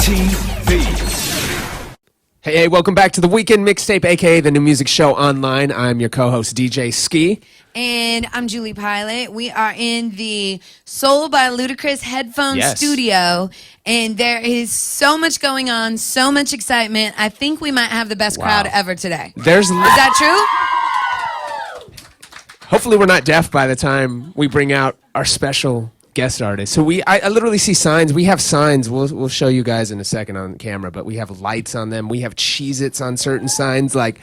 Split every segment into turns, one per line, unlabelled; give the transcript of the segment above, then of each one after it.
TV.
Hey, welcome back to the Weekend Mixtape, a.k.a. the new music show online. I'm your co-host, DJ Ski.
And I'm Julie Pilot. We are in the Soul by Ludacris headphone studio, and there is so much going on, so much excitement. I think we might have the best crowd ever today. Is that true?
Hopefully we're not deaf by the time we bring out our special guest artist. So I literally see signs. We have signs. We'll show you guys in a second on camera, but we have lights on them. We have Cheez-Its on certain signs. Like,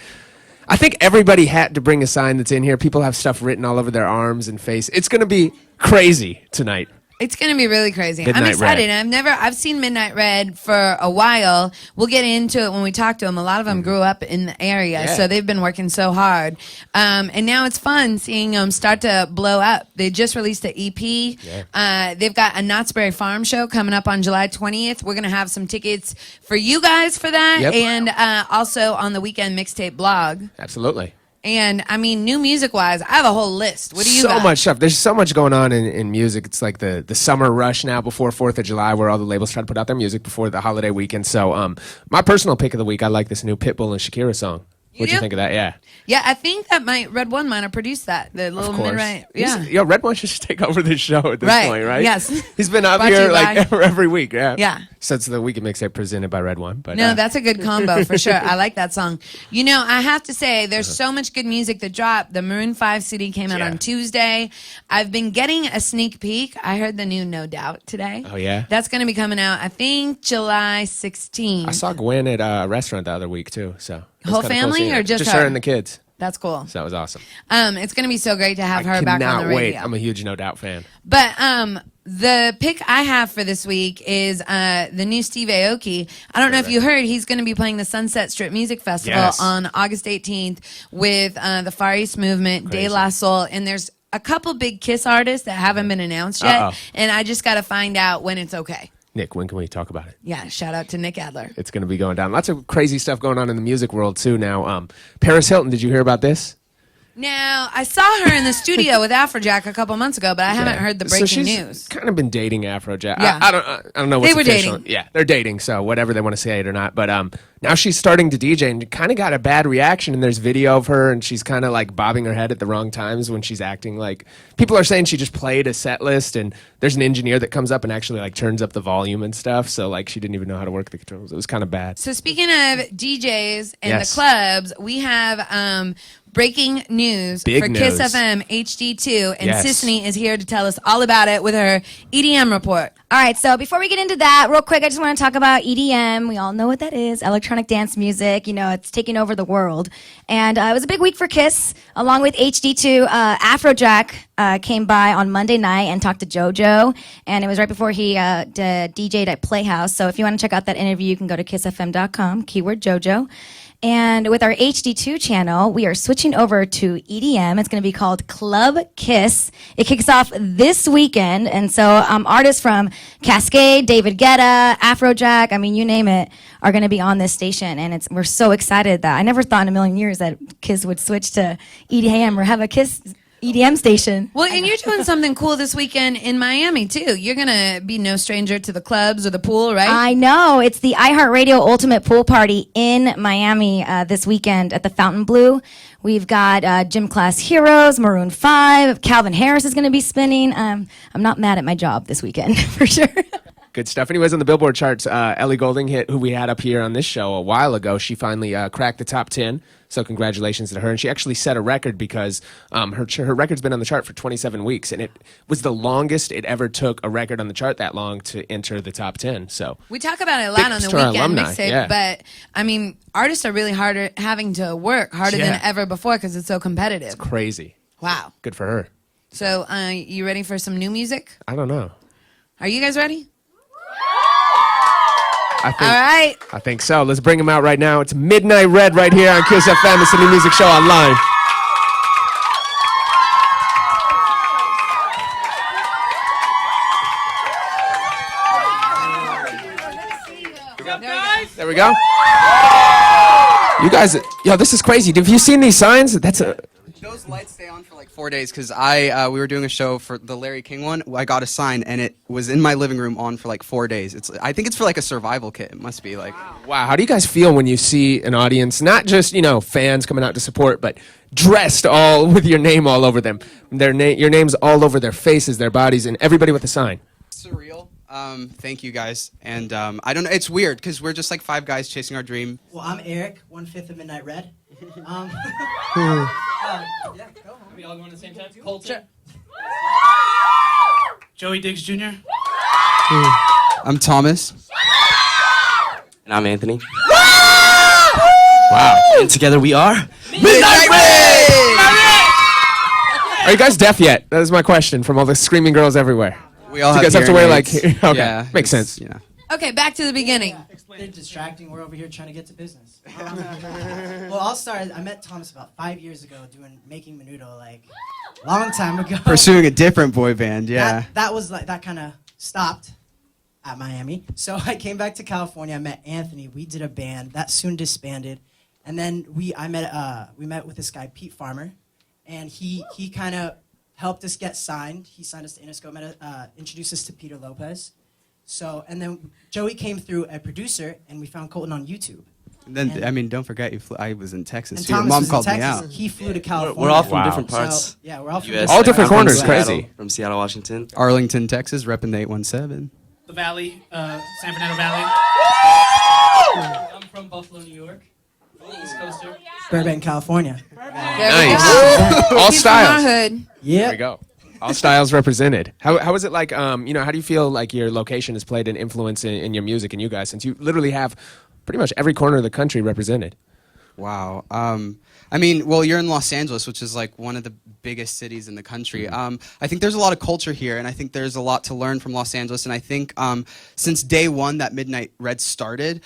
I think everybody had to bring a sign that's in here. People have stuff written all over their arms and face. It's going to be crazy tonight.
It's going to be really crazy.
Midnight
I'm excited.
Red.
I've seen Midnight Red for a while. We'll get into it when we talk to them. A lot of them grew up in the area, so they've been working so hard. And now it's fun seeing them start to blow up. They just released the EP. Yeah. They've got a Knott's Berry Farm show coming up on July 20th. We're going to have some tickets for you guys for that, and also on the Weekend Mixtape blog.
Absolutely.
And, I mean, new music-wise, I have a whole list. What do you got?
So much stuff. There's so much going on in music. It's like the summer rush now before 4th of July where all the labels try to put out their music before the holiday weekend. So my personal pick of the week, I like this new Pitbull and Shakira song. What'd you think of that? Yeah.
Yeah, I think that Red One might have produced that. The little mid-right. Yeah.
Yo, Red One should just take over this show at this point, right?
Yes.
He's been up here like every week. Yeah.
Yeah.
So it's the Weekend Mixtape presented by Red One. But
no, that's a good combo for sure. I like that song. You know, I have to say, there's so much good music that dropped. The Maroon 5 CD came out on Tuesday. I've been getting a sneak peek. I heard the new No Doubt today.
Oh, yeah?
That's going to be coming out, I think, July 16th.
I saw Gwen at a restaurant the other week, too. So
whole family or just
her and the kids?
That's cool.
So that was awesome.
It's going to be so great to have her back on the radio.
Wait. I'm a huge No Doubt fan.
But the pick I have for this week is the new Steve Aoki. I don't know if you heard, he's going to be playing the Sunset Strip Music Festival on August 18th with the Far East Movement, De La Soul, and there's a couple big Kiss artists that haven't been announced yet, and I just got to find out when it's okay.
Nick, when can we talk about it?
Yeah, shout out to Nick Adler.
It's going to be going down. Lots of crazy stuff going on in the music world, too, now. Paris Hilton, did you hear about this?
Now, I saw her in the studio with Afrojack a couple months ago, but I haven't heard the breaking news.
She's kind of been dating Afrojack.
Yeah.
I don't know what's
They were
official.
dating.
Yeah, they're dating, so whatever they want to say it or not. But now she's starting to DJ and kind of got a bad reaction, and there's video of her, and she's kind of like bobbing her head at the wrong times when she's acting like... People are saying she just played a set list, and there's an engineer that comes up and actually like turns up the volume and stuff, so like she didn't even know how to work the controls. It was kind of bad.
So speaking of DJs and the clubs, we have... breaking news for Kiss FM HD2, and Sisney is here to tell us all about it with her EDM report.
All right, so before we get into that, real quick, I just want to talk about EDM. We all know what that is, electronic dance music. You know, it's taking over the world. And it was a big week for Kiss, along with HD2. Afrojack came by on Monday night and talked to JoJo, and it was right before he DJ'd at Playhouse. So if you want to check out that interview, you can go to kissfm.com, keyword JoJo. And with our HD2 channel, we are switching over to EDM. It's going to be called Club Kiss. It kicks off this weekend. And so artists from Cascade, David Guetta, Afrojack, I mean, you name it, are going to be on this station. And we're so excited that I never thought in a million years that Kiss would switch to EDM or have a Kiss EDM station.
Well, and you're doing something cool this weekend in Miami, too. You're going to be no stranger to the clubs or the pool, right?
I know. It's the iHeartRadio Ultimate Pool Party in Miami this weekend at the Fontainebleau. We've got Gym Class Heroes, Maroon 5, Calvin Harris is going to be spinning. I'm not mad at my job this weekend, for sure.
Good stuff. Anyways, on the Billboard charts, Ellie Goulding, who we had up here on this show a while ago, she finally cracked the top 10. So congratulations to her. And she actually set a record because her record's been on the chart for 27 weeks. And it was the longest it ever took a record on the chart that long to enter the top 10. So
we talk about it a lot on the Weekend Mixtape. But, I mean, artists are really having to work harder than ever before because it's so competitive.
It's crazy.
Wow.
Good for her.
So you ready for some new music?
I don't know.
Are you guys ready?
All right. I think so. Let's bring him out right now. It's Midnight Red right here on Kiss FM. It's the new music show online. There we go. You guys, yo, this is crazy. Have you seen these signs?
Those lights stay on for like
4 days because we were doing a show for the Larry King one. I got a sign and it was in my living room on for like 4 days. I think it's for like a survival kit. It must be like.
Wow, how do you guys feel when you see an audience, not just, fans coming out to support, but dressed all with your name all over them? Your name's all over their faces, their bodies, and everybody with a sign.
Surreal. Thank you guys. And I don't know, it's weird because we're just like 5 guys chasing our dream.
Well, I'm Eric, 1/5 of Midnight Red. Yeah, go home.
We all going at the same time? Colton. Joey Diggs Jr.
I'm Thomas.
And I'm Anthony.
Wow.
And together we are
Midnight Red!
Are you guys deaf yet? That is my question from all the screaming girls everywhere.
We all
Do you guys have to wear like...
hearing aids.
Okay,
Yeah,
makes
it's,
sense.
Okay, back to the beginning.
They're distracting. We're over here trying to get to business. Well, I'll start. I met Thomas about 5 years ago making Menudo, like long time ago.
Pursuing a different boy band, yeah.
That was like that kind of stopped at Miami. So I came back to California. I met Anthony. We did a band that soon disbanded, and then we met with this guy Pete Farmer, and he kind of helped us get signed. He signed us to Interscope, introduced us to Peter Lopez. So, and then Joey came through a producer, and we found Colton on YouTube.
And then, don't forget, I was in Texas.
And
Too. Your
Thomas
mom
was in
called me
Texas.
out.
He flew to California.
We're all from
Wow.
different parts.
So, yeah, we're all from
US.
All different
I'm from
corners,
Seattle,
crazy.
From Seattle, Washington.
Arlington, Texas, repping the 817.
The Valley, San Fernando Valley. I'm from Buffalo, New York. East Coaster.
Burbank, California.
Nice. All
He's from our
styles.
hood.
Yeah.
There we go. All styles represented. How is it like, how do you feel like your location has played an influence in your music and you guys, since you literally have pretty much every corner of the country represented?
Wow. You're in Los Angeles, which is like one of the biggest cities in the country. I think there's a lot of culture here, and I think there's a lot to learn from Los Angeles. And I think since day one that Midnight Red started,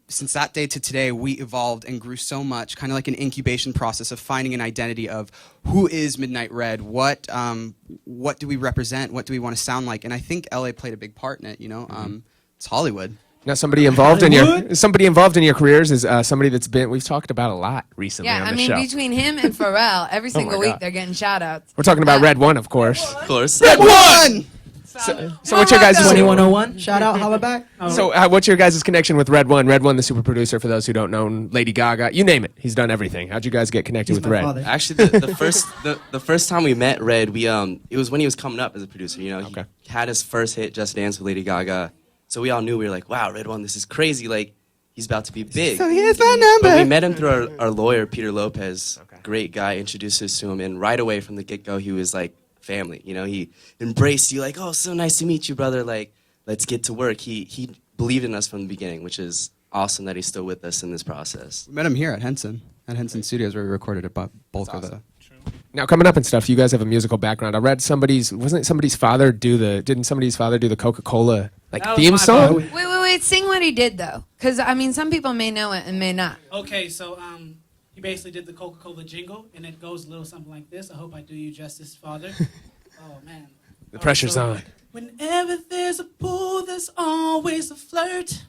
since that day to today, we evolved and grew so much, kind of like an incubation process of finding an identity of who is Midnight Red, what do we represent, what do we want to sound like. And I think LA played a big part in it, It's Hollywood.
Now, somebody involved in your careers is somebody that's been we've talked about a lot recently
Yeah,
on the show.
between him and Pharrell, every single
my
week
God.
they're getting shout outs.
We're talking about Red One, of course.
Of course.
Red One!
So what's your guys'
2101. Shout out, holla back.
So what's your guys' connection with Red One? Red One, the super producer, for those who don't know, Lady Gaga, you name it. He's done everything. How'd you guys get connected
He's
with
my
Red?
father.
Actually, the first time we met Red, it was when he was coming up as a producer.
Okay.
He had his first hit, Just Dance with Lady Gaga. So we all knew, we were like, wow, Red One, this is crazy. Like, he's about to be big.
So here's my number.
But we met him through our lawyer, Peter Lopez. Okay. Great guy, introduced us to him. And right away from the get-go, he was like family. He embraced you like, oh, so nice to meet you, brother. Like, let's get to work. He believed in us from the beginning, which is awesome that he's still with us in this process.
We met him here at Henson Studios, where we recorded a bulk of the...
Now, coming up and stuff, you guys have a musical background. I read didn't somebody's father do the Coca-Cola
That was
theme
my
song?
father.
Wait, sing what he did though. Because, some people may know it and may not.
Okay, so he basically did the Coca-Cola jingle, and it goes a little something like this. I hope I do you justice, Father. Oh, man.
The pressure's on.
Whenever there's a pool, there's always a flirt.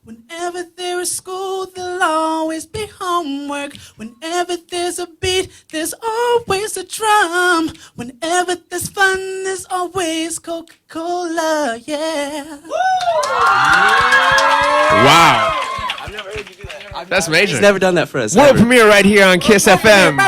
Whenever there is school, there'll always be homework. Whenever there's a beat, there's always a drum. Whenever there's fun, there's always Coca-Cola, yeah.
Wow.
I've never heard you do that.
That's major.
He's never done that for us.
World
ever.
premiere right here on Kiss FM.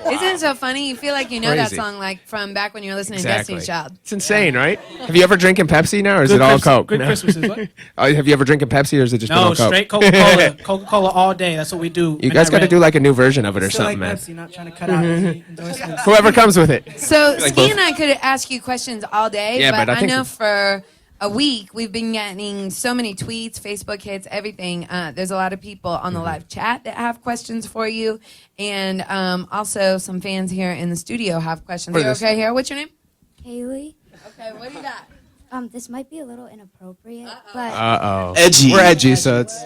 Isn't it so funny? You feel like you know that
Crazy.
song like from back when you were listening
Exactly.
to Destiny's Child.
It's insane, right? Have you ever drinking Pepsi now, or is it all Coke?
Good
No?
Christmases, what?
Have you ever drinking Pepsi, or is it just been
No,
all Coke?
straight Coca-Cola. Coca-Cola all day. That's what we do.
You guys got to do like a new version of it or
Still
something,
like
man.
Pepsi, not trying to cut out any endorsements.
Whoever comes with it.
So
Like
Ski
both.
and I could ask you questions all day,
Yeah,
but
but I
I
think-
know for a week we've been getting so many tweets, Facebook hits, everything. There's a lot of people on the live chat that have questions for you, and also some fans here in the studio have questions.
What
You
is this?
okay here? What's your name?
Haley.
Okay, what do you got?
This might be a little inappropriate, but
Uh-oh.
Edgy.
We're edgy, so it's...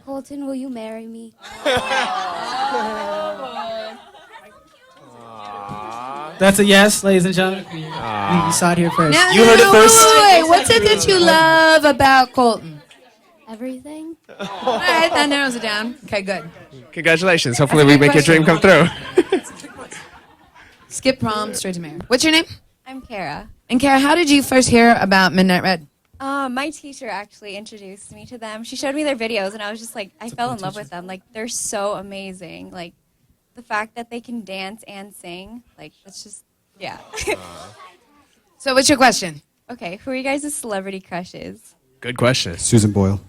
Colton, will you marry me?
That's a yes, ladies and gentlemen.
You saw it here first.
No,
You heard it first.
Wait. What's it that you love about Colton?
Everything?
All right, that narrows it down. Okay, good.
Congratulations. Hopefully
That's a
we
good
make your dream come through.
Skip prom, straight to marriage. What's your name?
I'm Kara.
And Kara, how did you first hear about Midnight Red?
My teacher actually introduced me to them. She showed me their videos, and I was just like, I fell in love with them. Like, they're so amazing. Like, the fact that they can dance and sing, like, that's just, yeah.
So what's your question?
Okay, who are you guys' celebrity crushes?
Good question.
Susan Boyle.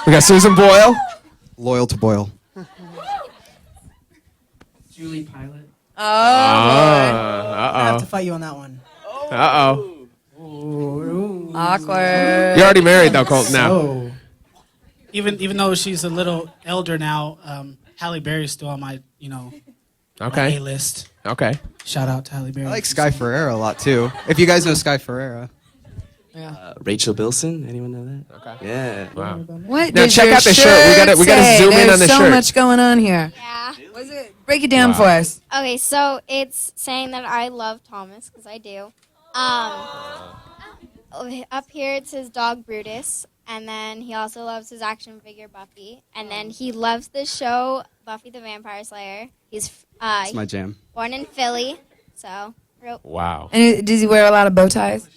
We got Susan Boyle.
Loyal to Boyle.
Julie Pilot.
Oh,
I have to fight you on that one.
Uh-oh.
awkward.
You're already married, though, Colton, now.
Oh.
Even though she's a little elder now, Halle Berry's still on my, my
Okay.
A-list.
Okay.
Shout out to Halle Berry.
I like Sky Ferreira a lot too. If you guys know Sky Ferreira.
Rachel Bilson, anyone know that?
Okay.
Yeah.
Wow.
What
Now
does
check
your
out the shirt. We gotta
say?
zoom in on the
There's so
shirt.
much going on here.
Yeah.
Break it down
Wow.
for us.
Okay, so it's saying that I love Thomas because I do. Up here it says dog Brutus, and then he also loves his action figure Buffy, and then he loves the show Buffy the Vampire Slayer. He's
It's my jam.
born in Philly, so
Wow.
And does he wear a lot of bow ties?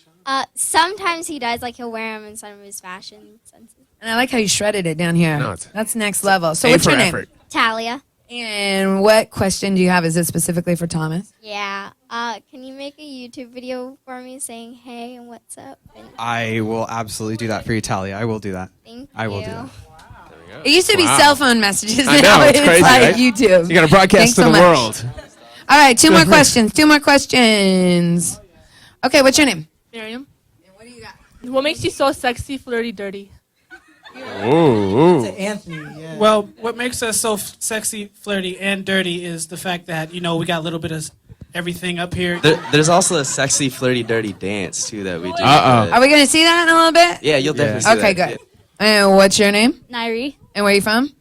sometimes he does, like he'll wear them in some of his fashion senses.
And I like how you shredded it down here.
No, it's-
That's next level. So
Aim
what's
for
your
effort.
name?
Talia.
And what question do you have? Is it specifically for Thomas?
Yeah. Can you make a YouTube video for me saying hey and what's up? And
I will absolutely do that for you, Talia. I will do that.
thank
I will
you.
do that.
It used to be
Wow.
cell phone messages.
I
Now
know, it's crazy,
like
right?
YouTube.
You got to broadcast
Thanks
to
so
the
much.
world.
All right, two more questions. Two more questions. Okay, what's your name?
Miriam,
And what do you got?
what makes you so sexy, flirty, dirty?
Ooh.
To Anthony, yeah.
Well, what makes us so sexy, flirty, and dirty is the fact that, we got a little bit of everything up here.
There's also a sexy, flirty, dirty dance, too, that we do.
Uh-oh.
Are we going to see that in a little bit?
Yeah, you'll definitely see
Okay,
that.
good. And what's your name?
Nairi,
And where are you from?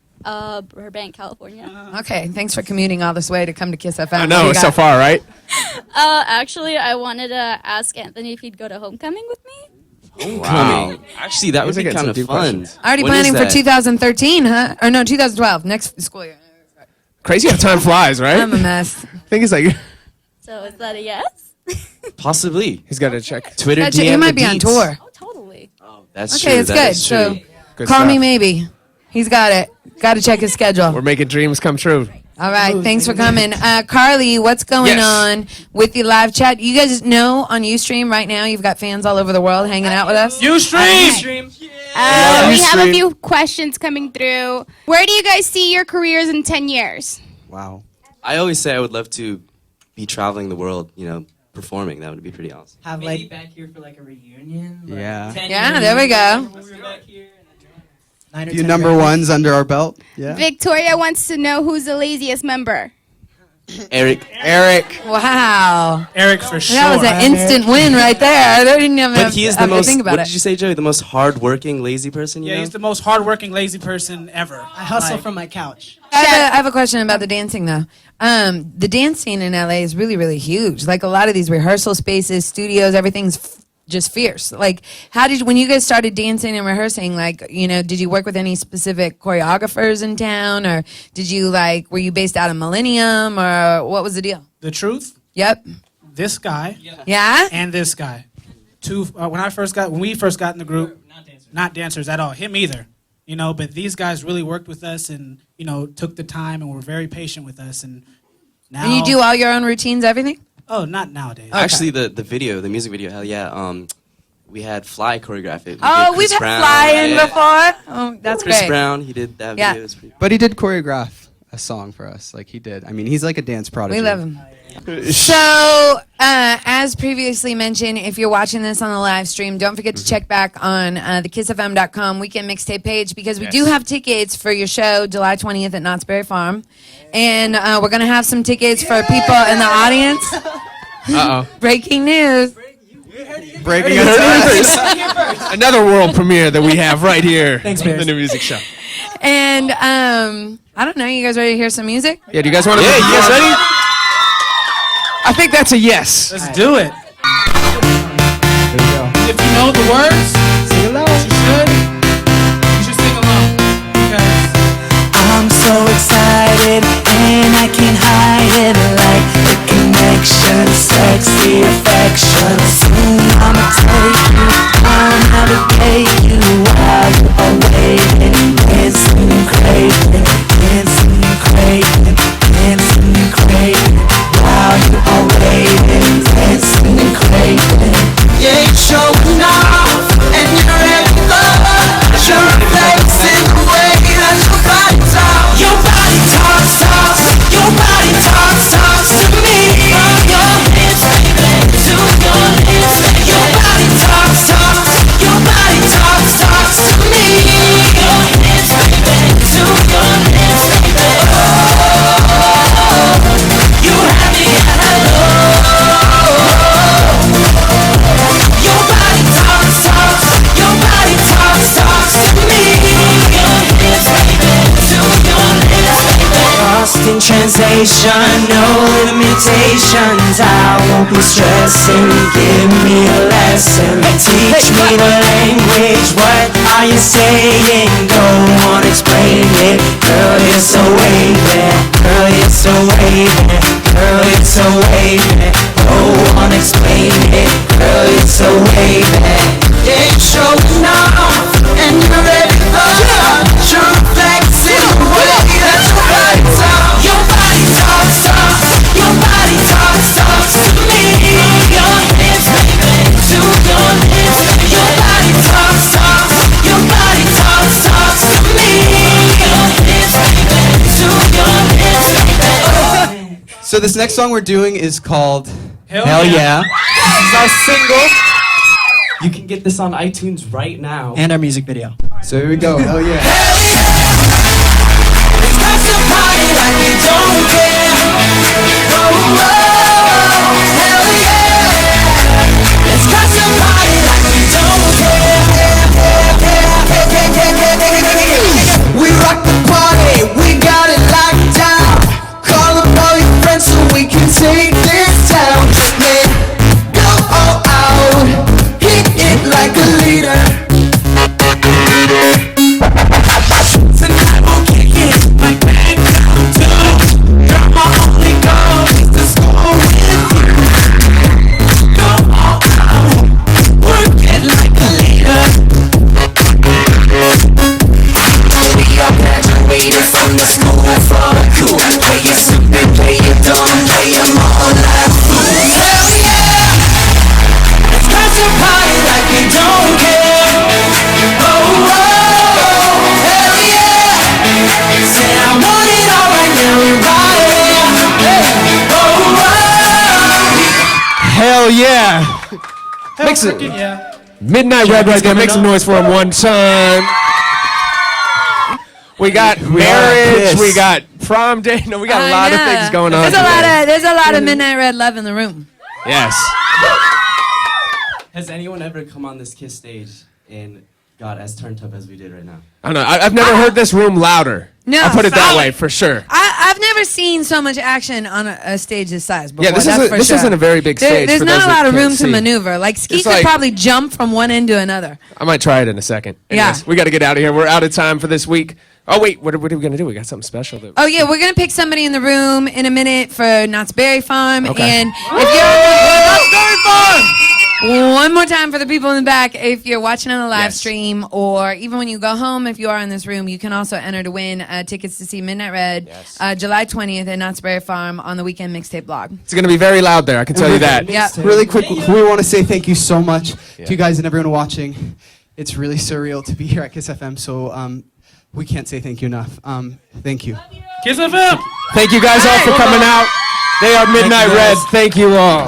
Burbank, California.
Okay, thanks for commuting all this way to come to Kiss FM.
I
What
know,
do you
it's so
got?
far, right?
Actually, I wanted to ask Anthony if he'd go to homecoming with me.
Homecoming. Actually, that would
These are
be
getting
kind
some
of
deep
fun.
questions.
Already
When is
planning for
that?
2013, huh? Or no, 2012, next school year.
Crazy how time flies, right?
I'm a mess.
I think it's like
So is that a yes?
Possibly.
he's got to check.
Twitter
Gotcha,
DM
he might
the
be on
deets.
tour.
Oh, totally.
Oh, that's
Okay,
true.
it's
That
good.
is
So
true.
Good
call
stuff.
me maybe. He's got it. Got to check his schedule.
We're making dreams come true.
All right, thanks for coming. Carly, what's going
Yes.
on with the live chat? You guys know on Ustream right now, you've got fans all over the world hanging out with us.
Ustream!
We have
Ustream.
a few questions coming through. Where do you guys see your careers in 10 years?
Wow.
I always say I would love to be traveling the world, performing. That would be pretty awesome.
Have
Maybe
like
back here for like a reunion.
Yeah.
10
Yeah,
years
there we go.
when we were back here.
9 or
A few
10
number
records.
ones under our belt. Yeah.
Victoria wants to know who's the laziest member.
Eric.
Eric.
Wow.
Eric for sure.
That was an instant win right there. I didn't even
But he is the
have to
most,
think about
what
it.
did you say, Joey? The most hardworking, lazy person you
Yeah,
know?
he's the most hardworking, lazy person ever.
I hustle
Like,
from my couch.
I have a question about the dancing though. The dance scene in LA is really, really huge. Like a lot of these rehearsal spaces, studios, everything's just fierce. Like, when you guys started dancing and rehearsing, like, did you work with any specific choreographers in town, or were you based out of Millennium, or what was the deal?
The truth,
Yep.
this guy
Yeah.
and this guy. When we first got in the group, not dancers at all. Him either. But these guys really worked with us and, took the time and were very patient with us. And now.
And you do all your own routines, everything?
Oh, not nowadays.
Actually, the music video, hell yeah. We had Fly choreograph it.
Oh, we've had Fly in before. Oh, that's
Chris
great.
Brown, he did that
Yeah.
video. It was pretty
But he did choreograph a song for us. Like he did. I mean, he's like a dance prodigy.
We love him. So, as previously mentioned, if you're watching this on the live stream, don't forget to check back on the KissFM.com Weekend Mixtape page, because we do have tickets for your show July 20th at Knott's Berry Farm. And we're going to have some tickets for people in the audience.
Uh-oh.
Breaking news.
Breaking
You
us
heard it first. Another world premiere that we have right here.
Thanks,
The
Bears.
new music show.
And I don't know, you guys ready to hear some music?
Yeah, do you guys want to?
Yeah,
you guys ready? I think that's a yes.
Let's do it.
Here we go.
If you know the words,
Sing along.
you should sing along. Because
I'm so excited and I can't hide it like
connection, sexy affection. Soon I'ma take you, I'll navigate you while you are waiting. Dancing and craving, dancing and craving, dancing and craving. While you are waiting, dancing and craving. You ain't showing off, and you're ready for your reflex in the way that your body talks. Your body talks, talks. Your body talks, talks to me. From your lips, baby, to your lips. Your body talks, talks. Your body talks, talks to me. Your lips, baby, to your lips, baby. Oh, you have me at hello. Your body talks, talks. Your body talks, talks to me. Your lips, baby, to your lips, baby. Lost in translation, no limitations. I won't be stressing. Give me a lesson. Teach me the language. What are you saying? Go on, explain it. Girl, you're so wavy. Girl, you're so wavy. Girl, you're so wavy. Go on, explain it. Girl, you're so wavy. Ain't showing off, and you're ready for your reflex in the way that your body talks. Your body talks, talks. Your body talks, talks to me. Your lips, baby, to your lips. Your body talks, talks. Your body talks, talks to me. Your lips, baby, to your lips, baby.
So this next song we're doing is called
Hell
Yeah.
This is our single. You can get this on iTunes right now.
And our music video.
So here we go. Hell yeah.
Let's crash the party like we don't care. Oh, hell yeah. Let's crash the party like we don't care. We rock the party, we got it locked down. Call up all your friends so we can take this down. Man, go all out, hit it like a leader. Tonight we'll kick it like back down too. You're my only goal is to score with you. Go all out, work it like a leader. We are graduated from the school for the cool. Play it stupid, play it dumb, play them all like fools. Hell yeah! Let's crash the party like we don't care. Oh, hell yeah! Say I want it all right now, everybody.
Hell yeah! Mix it.
Freaking yeah.
Midnight Red right there. Make some noise for him one time. We got marriage. We got prom day. No, we got a lot of things going on.
There's a lot of Midnight Red love in the room.
Yes.
Has anyone ever come on this Kiss stage and got as turned up as we did right now?
I don't know. I've never heard this room louder.
No,
I'll put it that way for sure.
I've never seen so much action on a stage this size before.
Yeah, this
that's
isn't a very big stage.
There's
for
not
those
a lot
that
of
can't
room
see.
to maneuver. Like Ski
It's
could
like-
probably jump from one end to another.
I might try it in a second. Anyways,
Yeah.
we got to get out of here. We're out of time for this week. Oh wait, what are we gonna do? We got something special.
Oh yeah, we're gonna pick somebody in the room in a minute for Knott's Berry Farm.
Okay.
And if you're Knott's Berry Farm, one more time for the people in the back. If you're watching on the live stream, or even when you go home, if you are in this room, you can also enter to win tickets to see Midnight Red, July 20th at Knott's Berry Farm on the Weekendmixtape blog.
It's gonna be very loud there. I can tell you that.
Yeah.
Really quick, we want to say thank you so much to you guys and everyone watching. It's really surreal to be here at Kiss FM, so we can't say thank you enough. Thank you.
Kiss FM.
Thank you guys all for coming out. They are Midnight Red. Thank you all.